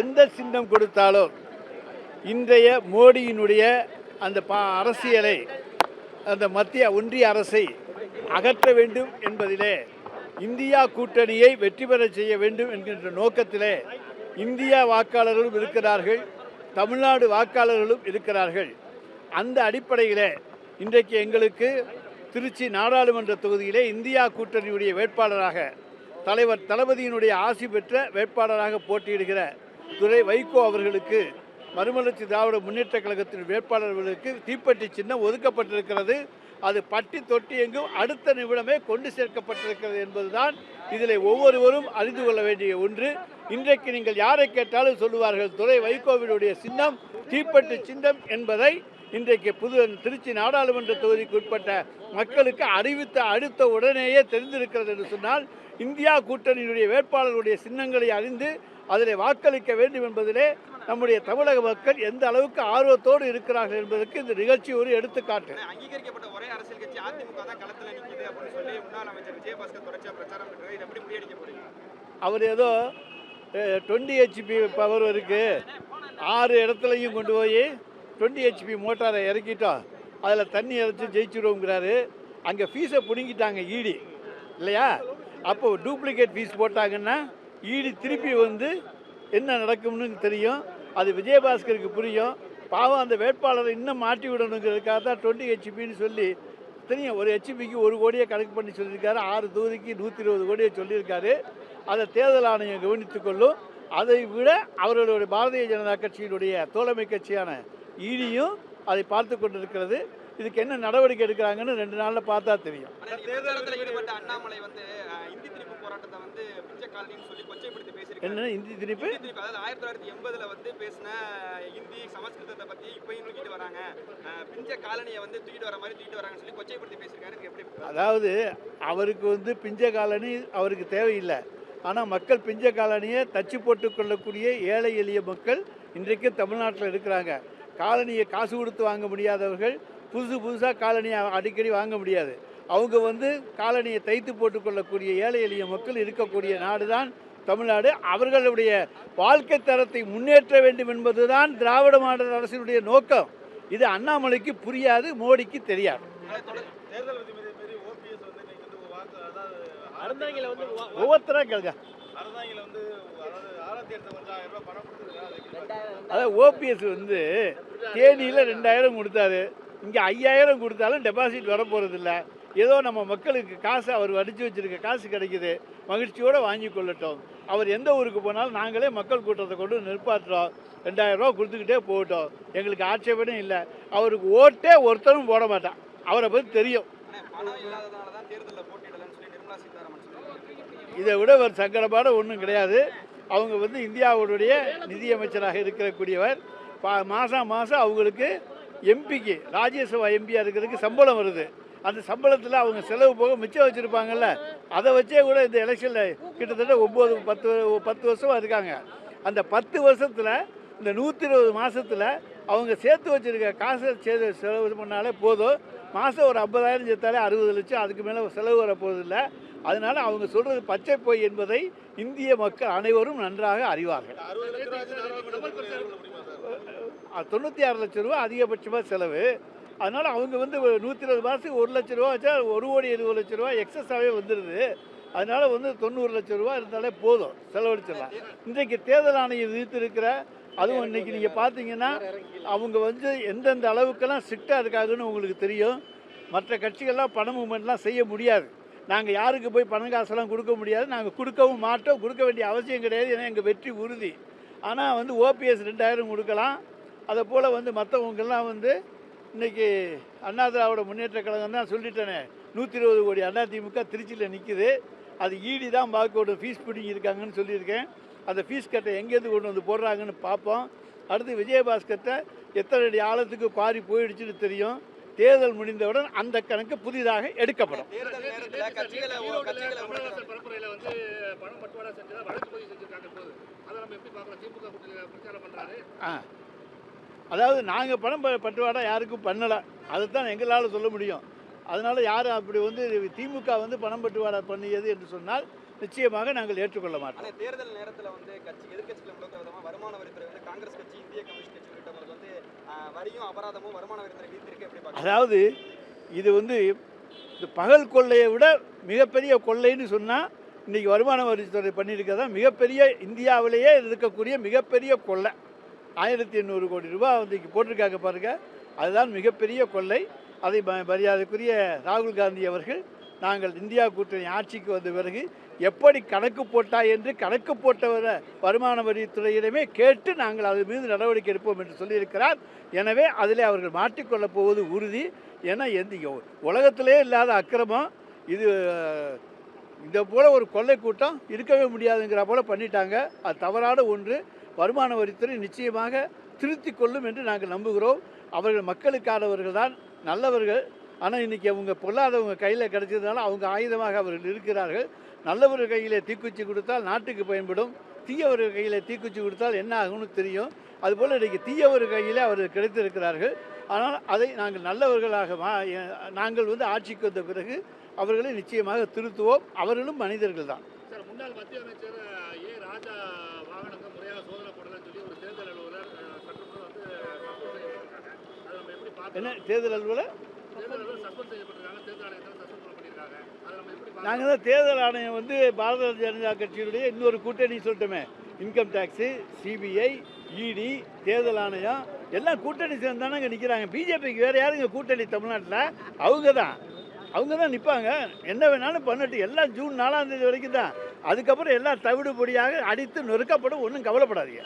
எந்த சின்னம் கொடுத்தாலும் இன்றைய மோடியினுடைய அந்த அரசியலை அந்த மத்திய ஒன்றிய அரசை அகற்ற வேண்டும் என்பதிலே இந்தியா கூட்டணியை வெற்றி பெற செய்ய வேண்டும் என்கின்ற நோக்கத்திலே இந்தியா வாக்காளர்களும் இருக்கிறார்கள், தமிழ்நாடு வாக்காளர்களும் இருக்கிறார்கள். அந்த அடிப்படையில் இன்றைக்கு எங்களுக்கு திருச்சி நாடாளுமன்ற தொகுதியிலே இந்தியா கூட்டணியுடைய வேட்பாளராக தலைவர் தளபதியினுடைய ஆசி பெற்ற வேட்பாளராக போட்டியிடுகிற துரை வைகோ அவர்களுக்கு மறுமலர்ச்சி திராவிட முன்னேற்ற கழகத்தின் வேட்பாளர்களுக்கு தீப்பெட்டி சின்னம் ஒதுக்கப்பட்டிருக்கிறது. அது பட்டி தொட்டி எங்கும் அடுத்த நிமிடமே கொண்டு சேர்க்கப்பட்டிருக்கிறது என்பதுதான் இதில் ஒவ்வொருவரும் அறிந்து கொள்ள வேண்டிய ஒன்று. இன்றைக்கு நீங்கள் யாரை கேட்டாலும் சொல்லுவார்கள் துரை வைகோவினுடைய சின்னம் தீப்பெட்டி சின்னம் என்பதை இன்றைக்கு திருச்சி நாடாளுமன்ற தொகுதிக்கு உட்பட்ட மக்களுக்கு அறிவித்த அடுத்த உடனேயே தெரிந்திருக்கிறது என்று சொன்னால் இந்தியா கூட்டணியினுடைய வேட்பாளர்களுடைய சின்னங்களை அறிந்து அதில் வாக்களிக்க வேண்டும் என்பதிலே நம்முடைய தமிழக மக்கள் எந்த அளவுக்கு ஆர்வத்தோடு இருக்கிறார்கள் என்பதற்கு இந்த நிகழ்ச்சி ஒரு எடுத்துக்காட்டு. அங்கீகரிக்கப்பட்ட ஒரே அரசியல் கட்சி அதிமுக தான் களத்தில் நிற்குது அப்படின்னு சொல்லி முன்னாள் அமைச்சர் விஜயபாஸ்கர் தொடர்ச்சியாக பிரச்சாரம் பண்ணுறாரு. இதை எப்படி முறியடிக்க போறீங்க? அவர் ஏதோ 20 HP பவர் இருக்கு, 6 இடத்துலையும் கொண்டு போய் 20 HP மோட்டாரை இறக்கிட்டோம், அதில் தண்ணி இறச்சி ஜெயிச்சிடுவோங்கிறாரு. அங்கே ஃபீஸை பிடுங்கிட்டாங்க ஈடி இல்லையா? அப்போ டூப்ளிகேட் ஃபீஸ் போட்டாங்கன்னா ஈடி திருப்பி வந்து என்ன நடக்கும்னு தெரியும். அது விஜயபாஸ்கருக்கு புரியும். பாவம் அந்த வேட்பாளரை இன்னும் மாட்டி விடணுங்கிறதுக்காக தான் 20 HPன்னு சொல்லி தெரியும். ஒரு HPக்கு 1 கோடியை கணக்கு பண்ணி சொல்லியிருக்காரு. 6 தொகுதிக்கு 120 கோடியை சொல்லியிருக்காரு. அதை தேர்தல் ஆணையம் கவனித்துக்கொள்ளும். அதை விட அவர்களுடைய பாரதிய ஜனதா கட்சியினுடைய தோழமை கட்சியான ஈடியும் அதை பார்த்து கொண்டிருக்கிறது. இதுக்கு என்ன நடவடிக்கை எடுக்கிறாங்கன்னு 2 நாளில் பார்த்தா தெரியும். தேர்தலில் ஈடுபட்ட அண்ணாமலை வந்து இந்தி திணிப்பு போராட்டத்தை வந்து பிஞ்ச காலனின்னு சொல்லி கொச்சைப்படுத்தி பேசியிருக்காரு. என்ன இந்தி திணிப்பு? அதாவது 1980 வந்து பேசின இந்தி சமஸ்கிருதத்தை பற்றி இப்பயும் தூக்கிட்டு வராங்க, பிஞ்ச காலனியை வந்து தூக்கிட்டு வர மாதிரி தூக்கிட்டு வராங்கன்னு சொல்லி கொச்சைப்படுத்தி பேசியிருக்காரு. எப்படி? அதாவது அவருக்கு வந்து பிஞ்ச காலனி அவருக்கு தேவையில்லை. ஆனால் மக்கள் பிஞ்ச காலனியை தச்சு போட்டு கொள்ளக்கூடிய ஏழை எளிய மக்கள் இன்றைக்கு தமிழ்நாட்டில் இருக்கிறாங்க. காலனியை காசு கொடுத்து வாங்க முடியாதவர்கள் புதுசாக காலனியை அடிக்கடி வாங்க முடியாது. அவங்க வந்து காலனியை தைத்து போட்டுக்கொள்ளக்கூடிய ஏழை எளிய மக்கள் இருக்கக்கூடிய நாடு தான் தமிழ்நாடு. அவர்களுடைய வாழ்க்கை தரத்தை முன்னேற்ற வேண்டும் என்பதுதான் திராவிட மாடல் அரசினுடைய நோக்கம். இது அண்ணாமலைக்கு புரியாது, மோடிக்கு தெரியாது. ஒவ்வொருத்தராக கேளுங்க. அதாவது ஓபிஎஸ் வந்து தேனியில் 2000 கொடுத்தாரு, இங்கே 5000 கொடுத்தாலும் டெபாசிட் வரப்போகிறது இல்லை. ஏதோ நம்ம மக்களுக்கு காசு அவர் அடித்து வச்சுருக்க காசு கிடைக்குது, மகிழ்ச்சியோடு வாங்கி கொள்ளட்டும். அவர் எந்த ஊருக்கு போனாலும் நாங்களே மக்கள் கூட்டத்தை கொண்டு நிற்பாட்டுறோம். 2000 ரூபா கொடுத்துக்கிட்டே போகட்டும், எங்களுக்கு ஆட்சேபனே இல்லை. அவருக்கு ஓட்டே ஒருத்தரும் போட மாட்டான், அவரை பற்றி தெரியும். இதை விட ஒரு சங்கடமான ஒன்றும் கிடையாது. அவங்க வந்து இந்தியாவுடைய நிதியமைச்சராக இருக்கக்கூடியவர். மாதம் அவங்களுக்கு எம்பிக்கு ராஜ்யசபா எம்பியாக இருக்கிறதுக்கு சம்பளம் வருது. அந்த சம்பளத்தில் அவங்க செலவு போக மிச்சம் வச்சுருப்பாங்கல்ல, அதை வச்சே கூட இந்த எலெக்ஷனில் கிட்டத்தட்ட 10 வருஷமாக இருக்காங்க. அந்த 10 வருஷத்தில் இந்த 120 மாதத்தில் அவங்க சேர்த்து வச்சுருக்க காசை செலவு பண்ணாலே போதும். மாதம் ஒரு 50,000 சேர்த்தாலே 60 லட்சம், அதுக்கு மேலே செலவு வரப்போவதில்லை. அதனால் அவங்க சொல்கிறது பச்சை பொய் என்பதை இந்திய மக்கள் அனைவரும் நன்றாக அறிவார்கள். 96 லட்சம் ரூபா அதிகபட்சமாக செலவு. அதனால் அவங்க வந்து 120 மாதத்துக்கு 1 லட்ச ரூபா வச்சா 1,20,00,000 ரூபா எக்ஸஸாகவே வந்துடுது. அதனால் வந்து 90 லட்சம் ரூபா இருந்தாலே போதும், செலவழிச்சிடலாம். இன்றைக்கு தேர்தல் ஆணையம் விதித்திருக்கிற அதுவும் இன்றைக்கி நீங்கள் பார்த்தீங்கன்னா அவங்க வந்து எந்தெந்த அளவுக்கெல்லாம் ஸ்ட்ரிக்டாக இருக்காங்கன்னு உங்களுக்கு தெரியும். மற்ற கட்சிகள்லாம் பண மூமெண்ட்லாம் செய்ய முடியாது. நாங்கள் யாருக்கு போய் பணம் காசெல்லாம் கொடுக்க முடியாது, நாங்கள் கொடுக்கவும் மாட்டோம், கொடுக்க வேண்டிய அவசியம் கிடையாது. ஏன்னா எங்கள் வெற்றி உறுதி. ஆனால் வந்து ஓபிஎஸ் 2000 கொடுக்கலாம். அதை போல் வந்து மற்றவங்கெல்லாம் வந்து இன்றைக்கி அண்ணா திராவிட முன்னேற்ற கழகம் தான் சொல்லிட்டேனே, 120 கோடி அதிமுக திருச்சியில் நிற்குது. அது ஈடி தான் பார்க்க ஃபீஸ் பிடிங்கிருக்காங்கன்னு சொல்லியிருக்கேன். அந்த ஃபீஸ் கட்டை எங்கேருந்து கொண்டு வந்து போடுறாங்கன்னு பார்ப்போம். அடுத்து விஜயபாஸ்கர்ட்ட எத்தனை அடி ஆழத்துக்கு பாரி போயிடுச்சுன்னு தெரியும். தேர்தல் முடிந்தவுடன் அந்த கணக்கு புதிதாக எடுக்கப்படும். அதாவது நாங்கள் பணம் பட்டுவாடா யாருக்கும் பண்ணலை, அதுதான் எங்களால் சொல்ல முடியும். அதனால் யாரும் அப்படி வந்து திமுக வந்து பணம் பட்டுவாடா பண்ணியது என்று சொன்னால் நிச்சயமாக நாங்கள் ஏற்றுக்கொள்ள மாட்டோம். தேர்தல் நேரத்தில் வந்து எதிர்கட்சிகள் வருமான வரித்துறை வந்து காங்கிரஸ் கட்சி, இந்திய கம்யூனிஸ்ட் கட்சி உள்ளிட்டவங்களுக்கு வந்து வரியும் அபராதமும் வருமான வரித்துறை விதித்திருக்கு, எப்படி பார்க்குறீங்க? அதாவது இது வந்து இந்த பகல் கொள்ளையை விட மிகப்பெரிய கொள்ளைன்னு சொன்னால் இன்றைக்கி வருமான வரித்துறை பண்ணியிருக்கிறதா மிகப்பெரிய இந்தியாவிலேயே இருக்கக்கூடிய மிகப்பெரிய கொள்ளை. 1800 கோடி ரூபாய் வந்து போட்டிருக்காங்க பாருங்கள். அதுதான் மிகப்பெரிய கொள்ளை. அதை மரியாதைக்குரிய ராகுல் காந்தி அவர்கள் நாங்கள் இந்தியா கூட்டணி ஆட்சிக்கு வந்த பிறகு எப்படி கணக்கு போட்டாய் என்று கணக்கு போட்டவர வருமான வரித்துறையிடமே கேட்டு நாங்கள் அது மீது நடவடிக்கை எடுப்போம் என்று சொல்லியிருக்கிறார். எனவே அதில் அவர்கள் மாட்டிக்கொள்ளப் போவது உறுதி. ஏன்னா உலகத்திலே இல்லாத அக்கிரமம் இது. இந்த போல் ஒரு கொள்ளை கூட்டம் இருக்கவே முடியாதுங்கிற போல் பண்ணிட்டாங்க. அது தவறான ஒன்று. வருமான வரித்துறை நிச்சயமாக திருத்தி கொள்ளும் என்று நாங்கள் நம்புகிறோம். அவர்கள் மக்களுக்கானவர்கள் தான், நல்லவர்கள். ஆனால் இன்றைக்கி அவங்க பொல்லாதவங்க கையில் கிடைச்சதுனால அவங்க ஆயுதமாக அவர்கள் இருக்கிறார்கள். நல்லவர்கள் கையில் தீக்குச்சி கொடுத்தால் நாட்டுக்கு பயன்படும், தீயவர்கள் கையில் தீக்குச்சி கொடுத்தால் என்ன ஆகும்னு தெரியும். அதுபோல் இன்றைக்கி தீயவர்கள் கையில் அவர்கள் கிடைத்திருக்கிறார்கள். ஆனால் அதை நாங்கள் நல்லவர்களாக நாங்கள் வந்து ஆட்சிக்கு வந்த பிறகு அவர்களை நிச்சயமாக திருத்துவோம். அவர்களும் மனிதர்கள் தான். சார், முன்னாள் மத்திய அமைச்சர் ஏ ராஜா வாகனங்கள் முறையாக சோதனை போடலன்னு சொல்லி ஒரு தேர்தல் அலுவலர் சட்டத்தில் வந்து சஸ்பெண்ட் செய்யப்பட்டிருக்காங்க. அதை நம்ம எப்படி பார்க்கணும்? என்ன தேர்தல் அலுவலர் சஸ்பெண்ட் செய்யப்பட்டிருக்காங்க, தேர்தல் ஆணையத்தில் சஸ்பெண்ட் பண்ணியிருக்காங்க. அதை நம்ம எப்படி நாங்கள் தான் தேர்தல் ஆணையம் வந்து பாரதிய ஜனதா கட்சியினுடைய இன்னொரு கூட்டணி சொல்லிட்டோமே. இன்கம் டேக்ஸு, சிபிஐ, இடி, தேர்தல் ஆணையம் எல்லாம் கூட்டணி சேர்ந்தானே இங்கே நிற்கிறாங்க. பிஜேபிக்கு வேறு யாருங்க கூட்டணி தமிழ்நாட்டில்? அவங்க தான் நிற்பாங்க. என்ன வேணாலும் பண்ணட்டு. எல்லாம் ஜூன் 4ஆம் தேதி வரைக்கும் தான். அதுக்கப்புறம் எல்லாம் தவிடு பொடியாக அடித்து நொறுக்கப்படும். ஒன்றும் கவலைப்படாதீங்க.